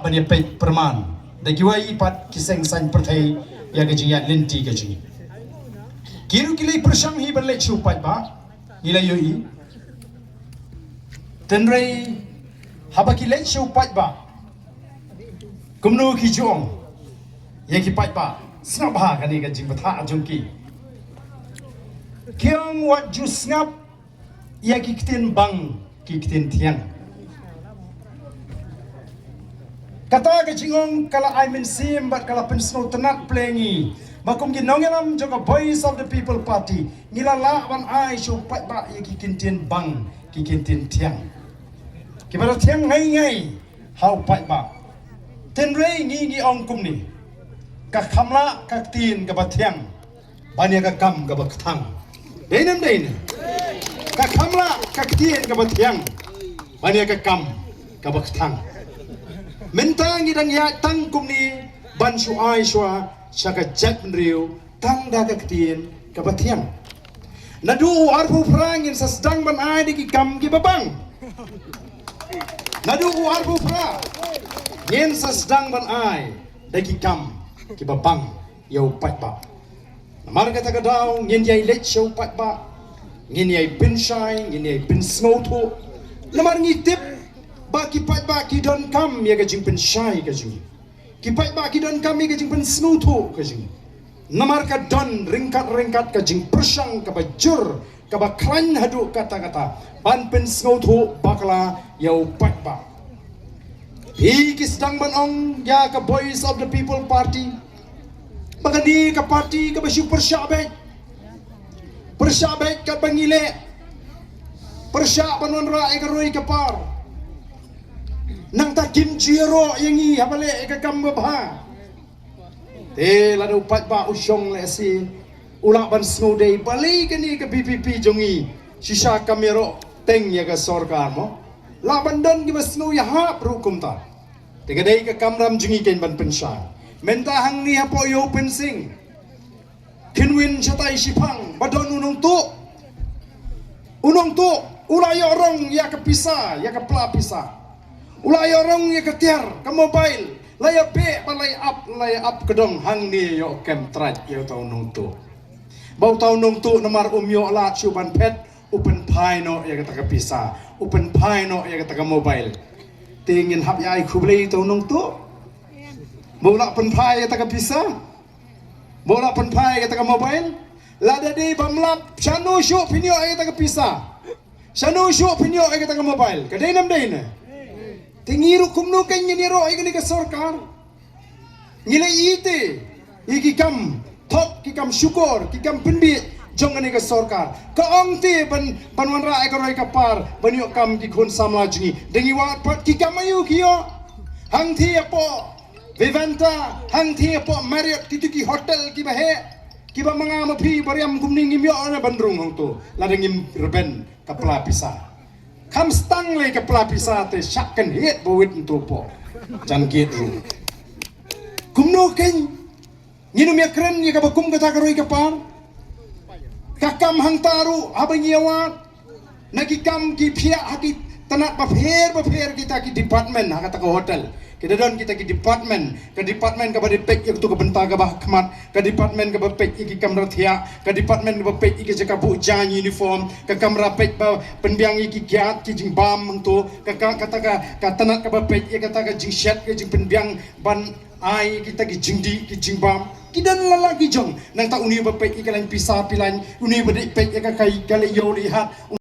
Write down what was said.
bani pe perman da kiwai pat kiseng san perthai ya gajing ya lenti gajing kiru kilai persang hi ban le chupai ba nilai yoi tenrei habaki le chupai ba kumnu ki jong ya ki pai ba snap ha kani gajing batha jongki kyang wat ju snap ya ki kiten bang ki kiten tiang kata ke jingong kala I mean sim but kala pensno tenak plengi makum gi nongelam joka voice of the people party ngilala ban ai shu pat ba ye ki kintin bang ki kintin tiang ki bara tiang ngai ngai hau pat ba ten rei ngi ong kum ni ka khamla ka tin ka ba tiang bania ka kam ka ba thang deinem dein ka khamla ka tin ka ba tiang bania ka kam ka ba thang mentang idang ya tang kum ni ban shu ai shwa shaka jat riu tang da ka tin ka bathiang nadu arpu frang in sasdang ban ai di kam ki babang nadu arpu fra yen sasdang ban ai da ki kam ki babang yo pat ba mar ka ta ka daw ngin yai let show pat ba ngin yai bin shai ngin yai bin snow tho lamar ngi tip ba ki pat ba ki don kam ya ga jing pen shai ga jing ki pat ba ki don kam ya ga jing pen snow tho ga jing namar ka don ringkat ka jing persang ka ba jur ka ba klan hadu kata ban pen snow tho bakla yau pat ba hi ki sedang ban ong ya ka voice of the people party bagani ka party ka ba super syabet persabet ka bangile persya banon ra e ka roi ka par nang ta kim jiro yang i habale ka kam ba te la do pat ba usyong le si ula ban snow day bali kani ka BPP jongi sisa kamero teng ya ka sarkar mo la ban don ki ba snow ya ha rukum ta te ka dai ka kamram jongi ken ban pensang menta hang ni hapo yo pensing kinwin chatai sipang badon unong tu ula yo rong ya ka pisa ya ka pla pisa ulai orang yang ketiar ke mobile layar be balai up kedong hang ni yo kem trat yo tau nong tu bau tau nong tu nomor yo la chuban pet open pie no ya kata pisa open pie no ya kata mobile tingin hap ya ku beli tau nong tu bola pen pie ya kata pisa bola pen pie ya kata mobile lada di bamlap shanu shu pinyo ya kata pisa shanu shu pinyo ya kata mobile kadai nam dai na tingiru kumno kay niro ay gani ka sarkar ngilay ite iki kam top ki kam syukur ki kam pendi jong gani ka sarkar ka ong te banwan ra ay ka roy ka par banyo kam ki khon samla jingi dengi wat pat ki kam ayu kiyo hang thi apo Vivanta hang thi apo Marriott ki hotel ki ba he ki ba mga mapi bariam kumni ngimyo na bandrung hong to ladengim reben ka pelapisa kam stang le ke pelapisa te syakken het bawit entropo jan gitu kumno ken nginu mi kren ni ka bakum kata karoi ka par kakam hang taru habang yawat nagi kam ki phia haki tanat bapher kita ki department ha kata ka hotel kita don kita ki department ka badipek itu ka benta ka bahkmat ka department ka bapek iki kamera thia ka department ka bapek iki jaka bu jan uniform ka kamera pek ba penbiang iki giat ki jing bam tu ka kata ka tanat ka bapek iki kata ka jing shet ka jing penbiang ban ai kita ki jingdi ki jing bam kidan lalaki jong nang ta uni bapek iki lain pisah pilan uni badipek ka kai kale yo lihat